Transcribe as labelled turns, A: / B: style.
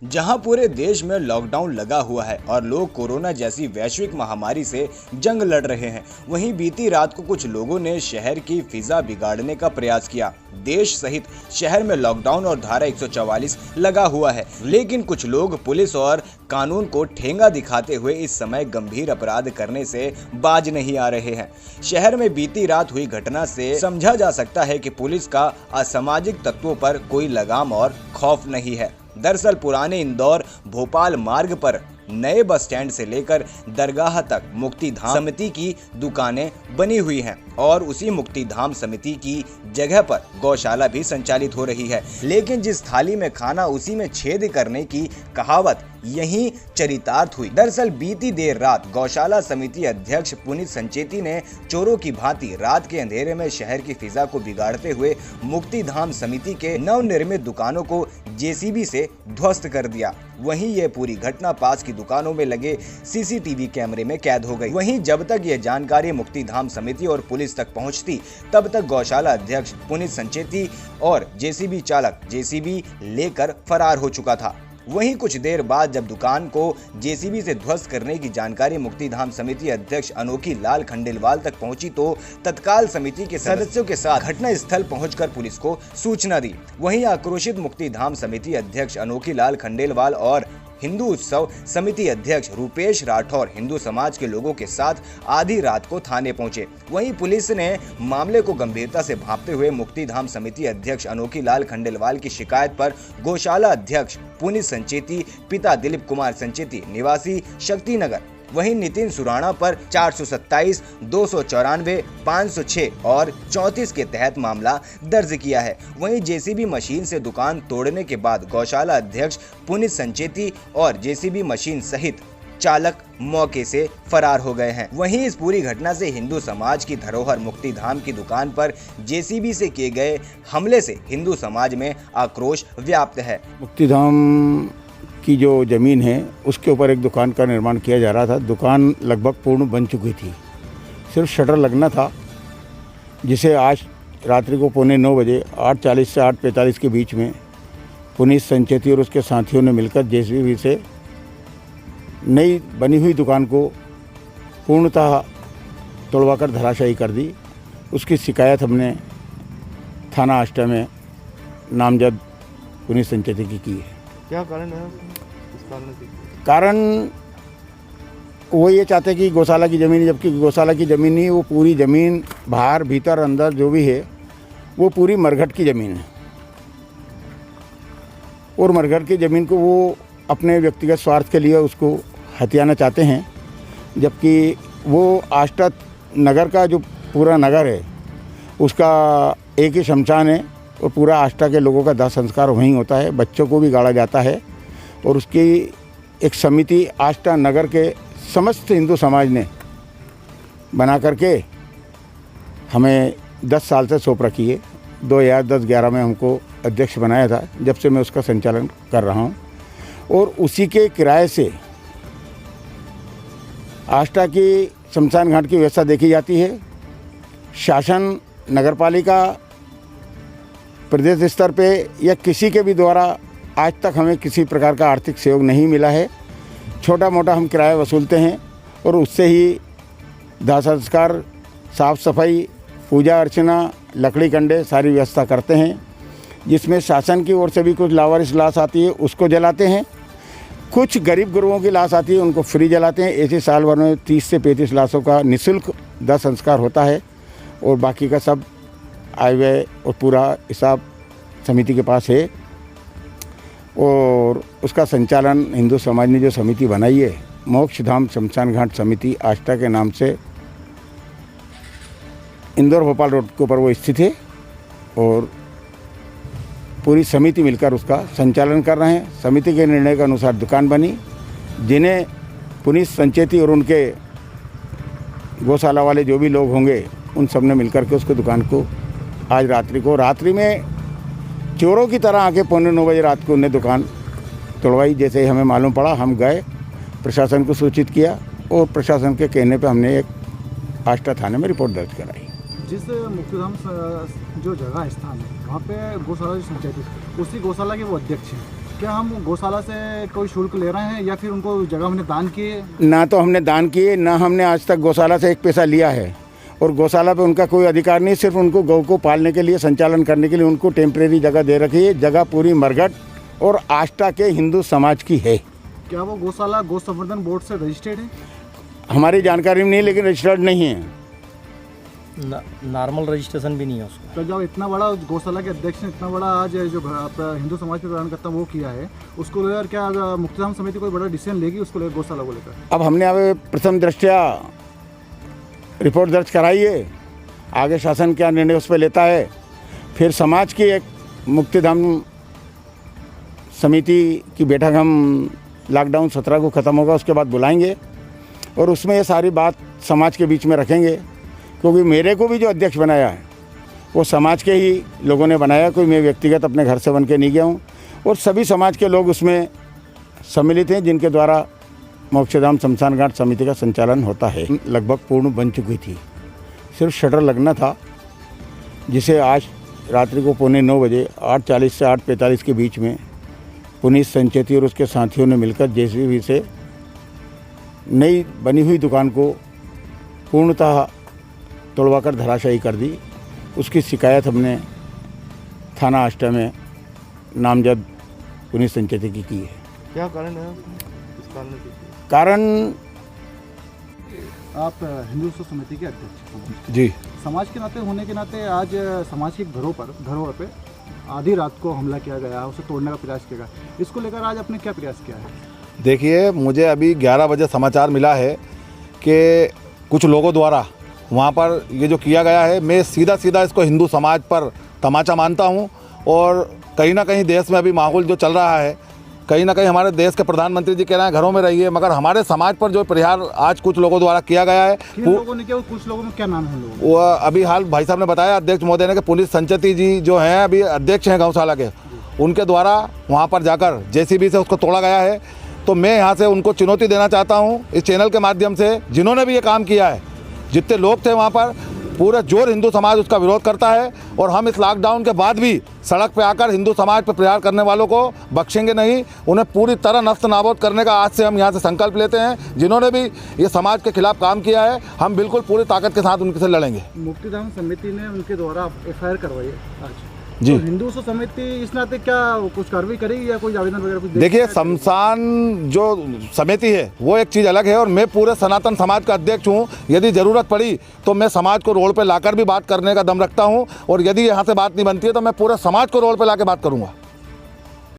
A: जहां पूरे देश में लॉकडाउन लगा हुआ है और लोग कोरोना जैसी वैश्विक महामारी से जंग लड़ रहे हैं, वहीं बीती रात को कुछ लोगों ने शहर की फिजा बिगाड़ने का प्रयास किया। देश सहित शहर में लॉकडाउन और धारा 144 लगा हुआ है, लेकिन कुछ लोग पुलिस और कानून को ठेंगा दिखाते हुए इस समय गंभीर अपराध करने से बाज नहीं आ रहे हैं। शहर में बीती रात हुई घटना से समझा जा सकता है कि पुलिस का असामाजिक तत्वों पर कोई लगाम और खौफ नहीं है। दरअसल पुराने इंदौर भोपाल मार्ग पर नए बस स्टैंड से लेकर दरगाह तक मुक्तिधाम समिति की दुकानें बनी हुई हैं और उसी मुक्तिधाम समिति की जगह पर गौशाला भी संचालित हो रही है। लेकिन जिस थाली में खाना उसी में छेद करने की कहावत यहीं चरितार्थ हुई। दरअसल बीती देर रात गौशाला समिति अध्यक्ष पुनीत संचेती ने चोरों की भांति रात के अंधेरे में शहर की फिजा को बिगाड़ते हुए मुक्तिधाम समिति के नवनिर्मित दुकानों को जेसीबी से ध्वस्त कर दिया। वहीं ये पूरी घटना पास की दुकानों में लगे सीसीटीवी कैमरे में कैद हो गई। वहीं जब तक ये जानकारी मुक्तिधाम समिति और पुलिस तक पहुंचती, तब तक गौशाला अध्यक्ष पुनीत संचेती और जेसीबी चालक जेसीबी लेकर फरार हो चुका था। वहीं कुछ देर बाद जब दुकान को जेसीबी से ध्वस्त करने की जानकारी मुक्तिधाम समिति अध्यक्ष अनोखी लाल खंडेलवाल तक पहुंची तो तत्काल समिति के सदस्यों के साथ घटना स्थल पहुंचकर पुलिस को सूचना दी। वहीं आक्रोशित मुक्तिधाम समिति अध्यक्ष अनोखी लाल खंडेलवाल और हिंदू उत्सव समिति अध्यक्ष रूपेश राठौर हिंदू समाज के लोगों के साथ आधी रात को थाने पहुंचे। वहीं पुलिस ने मामले को गंभीरता से भांपते हुए मुक्तिधाम समिति अध्यक्ष अनोखी लाल खंडेलवाल की शिकायत पर गौशाला अध्यक्ष पुनीत संचेती, पिता दिलीप कुमार संचेती निवासी शक्तिनगर, वहीं नितिन सुराणा पर 427, 294, 506 और 34 के तहत मामला दर्ज किया है। वहीं जेसीबी मशीन से दुकान तोड़ने के बाद गौशाला अध्यक्ष पुनीत संचेती और जेसीबी मशीन सहित चालक मौके से फरार हो गए हैं। वहीं इस पूरी घटना से हिंदू समाज की धरोहर मुक्तिधाम की दुकान पर जेसीबी से किए गए हमले से हिंदू समाज में आक्रोश व्याप्त है।
B: मुक्तिधाम की जो ज़मीन है उसके ऊपर एक दुकान का निर्माण किया जा रहा था। दुकान लगभग पूर्ण बन चुकी थी, सिर्फ शटर लगना था, जिसे आज रात्रि को 9:15 बजे 8:40 से 8:45 के बीच में पुनीत संचेती और उसके साथियों ने मिलकर जेसीबी से नई बनी हुई दुकान को पूर्णतः तोड़वाकर धराशायी कर दी। उसकी शिकायत हमने थाना आष्टा में नामजद पुनीत संचेती की है।
C: क्या कारण है?
B: कारण वो ये चाहते कि गौशाला की ज़मीन, जबकि गौशाला की ज़मीन नहीं, वो पूरी ज़मीन बाहर भीतर अंदर जो भी है वो पूरी मरघट की ज़मीन है और मरघट की ज़मीन को वो अपने व्यक्तिगत स्वार्थ के लिए उसको हथियाना चाहते हैं। जबकि वो आष्टा नगर का जो पूरा नगर है उसका एक ही शमशान है और पूरा आष्टा के लोगों का दाह संस्कार वहीं होता है, बच्चों को भी गाड़ा जाता है। और उसकी एक समिति आष्टा नगर के समस्त हिंदू समाज ने बना करके हमें 10 साल से सौंप रखी है। 2010-11 में हमको अध्यक्ष बनाया था, जब से मैं उसका संचालन कर रहा हूँ। और उसी के किराए से आष्टा की शमशान घाट की व्यवस्था देखी जाती है। शासन, नगरपालिका, प्रदेश स्तर पे या किसी के भी द्वारा आज तक हमें किसी प्रकार का आर्थिक सहयोग नहीं मिला है। छोटा मोटा हम किराया वसूलते हैं और उससे ही दाह संस्कार, साफ सफाई, पूजा अर्चना, लकड़ी कंडे सारी व्यवस्था करते हैं। जिसमें शासन की ओर से भी कुछ लावारिस लाश आती है उसको जलाते हैं, कुछ गरीब गुरुओं की लाश आती है उनको फ्री जलाते हैं। ऐसे साल भर में 30 से 35 लाशों का निःशुल्क दाह संस्कार होता है और बाकी का सब आय व्यय और पूरा हिसाब समिति के पास है। और उसका संचालन हिंदू समाज ने जो समिति बनाई है, मोक्षधाम शमशान घाट समिति आष्टा के नाम से इंदौर भोपाल रोड के ऊपर वो स्थित है और पूरी समिति मिलकर उसका संचालन कर रहे हैं। समिति के निर्णय के अनुसार दुकान बनी, जिन्हें पुनीत संचेती और उनके गौशाला वाले जो भी लोग होंगे उन सब ने मिलकर के उसको दुकान को आज रात्रि में चोरों की तरह आके 9:15 बजे रात को उन्हें दुकान तोड़वाई। जैसे ही हमें मालूम पड़ा हम गए, प्रशासन को सूचित किया और प्रशासन के कहने पे हमने एक आष्टा थाने में रिपोर्ट दर्ज कराई।
C: जिस मुक्तिधाम जो जगह स्थान है वहाँ पे गौशाला जो संचालित, उसी गौशाला के वो अध्यक्ष हैं। क्या हम गौशाला से कोई शुल्क ले रहे हैं या फिर उनको जगह हमने दान किए?
B: ना तो हमने दान किए, ना हमने आज तक गौशाला से एक पैसा लिया है। और गौशाला पे उनका कोई अधिकार नहीं, सिर्फ उनको गौ को पालने के लिए, संचालन करने के लिए उनको टेम्परेरी जगह दे रखी है। जगह पूरी मरघट और आष्टा के हिंदू समाज की है।
C: क्या वो गौशाला गौ संवर्धन बोर्ड से रजिस्टर्ड है?
B: हमारी जानकारी में नहीं, लेकिन रजिस्टर्ड नहीं है।
D: नॉर्मल रजिस्ट्रेशन भी नहीं है उसका।
C: तो जब इतना बड़ा गौशाला के अध्यक्ष ने इतना बड़ा आज जो हिंदू समाज के प्रधान करता वो किया है, उसको लेकर क्या मुक्तिधाम समिति कोई बड़ा डिसीजन लेगी उसको लेकर, गौशाला को लेकर?
B: अब हमने अब प्रथम दृष्टया रिपोर्ट दर्ज कराई है, आगे शासन क्या निर्णय उस पर लेता है। फिर समाज की एक मुक्तिधाम समिति की बैठक हम लॉकडाउन 17 को ख़त्म होगा उसके बाद बुलाएंगे और उसमें ये सारी बात समाज के बीच में रखेंगे। क्योंकि मेरे को भी जो अध्यक्ष बनाया है वो समाज के ही लोगों ने बनाया, कोई मैं व्यक्तिगत अपने घर से बन के नहीं गया हूँ। और सभी समाज के लोग उसमें सम्मिलित हैं जिनके द्वारा मोक्षधाम शमशान घाट समिति का संचालन होता है। लगभग पूर्ण बन चुकी थी, सिर्फ शटर लगना था, जिसे आज रात्रि को 9:15 बजे 8:40 से 8:45 के बीच में पुनीत संचेती और उसके साथियों ने मिलकर जेसीबी से नई बनी हुई दुकान को पूर्णतः तोड़वाकर धराशायी कर दी। उसकी शिकायत हमने थाना आष्टा में नामजद पुनीत संचेती की है।
C: क्या कारण है इस
B: कारण?
C: आप हिंदू समिति के अध्यक्ष
B: जी,
C: समाज के नाते होने के नाते आज समाज के धरोहर पे आधी रात को हमला किया गया, उसे तोड़ने का प्रयास किया गया, इसको लेकर आज आपने क्या प्रयास किया है?
E: देखिए, मुझे अभी 11 बजे समाचार मिला है कि कुछ लोगों द्वारा वहाँ पर ये जो किया गया है, मैं सीधा इसको हिंदू समाज पर तमाचा मानता हूँ। और कहीं ना कहीं देश में अभी माहौल जो चल रहा है, कहीं ना कहीं हमारे देश के प्रधानमंत्री जी कह रहे हैं घरों में रहिए, मगर हमारे समाज पर जो प्रहार आज कुछ लोगों द्वारा किया गया है,
C: लोगों ने किया, कुछ लोगों में क्या नाम है लोगों?
E: वो अभी हाल भाई साहब ने बताया अध्यक्ष महोदय ने कि पुनीत संचेती जी जो हैं अभी अध्यक्ष हैं गौशाला के, उनके द्वारा वहाँ पर जाकर जेसीबी से उसको तोड़ा गया है। तो मैं यहाँ से उनको चुनौती देना चाहता हूँ इस चैनल के माध्यम से, जिन्होंने भी ये काम किया है, जितने लोग थे वहाँ पर, पूरा जोर हिंदू समाज उसका विरोध करता है। और हम इस लॉकडाउन के बाद भी सड़क पे आकर हिंदू समाज पर प्रहार करने वालों को बख्शेंगे नहीं, उन्हें पूरी तरह नष्ट नाबूद करने का आज से हम यहाँ से संकल्प लेते हैं। जिन्होंने भी ये समाज के खिलाफ काम किया है, हम बिल्कुल पूरी ताकत के साथ उनसे लड़ेंगे।
C: मुक्तिधाम समिति ने उनके द्वारा FIR करवाई है आज
E: जी।
C: तो हिंदू समिति इस नाते क्या कुछ कार्रवाई करेगी या कोई आवेदन वगैरह कुछ?
E: देखिए, शमशान जो समिति है वो एक चीज़ अलग है और मैं पूरे सनातन समाज का अध्यक्ष हूँ। यदि ज़रूरत पड़ी तो मैं समाज को रोड पे लाकर भी बात करने का दम रखता हूँ, और यदि यहाँ से बात नहीं बनती है तो मैं पूरे समाज को रोड पे लाकर बात करूँगा।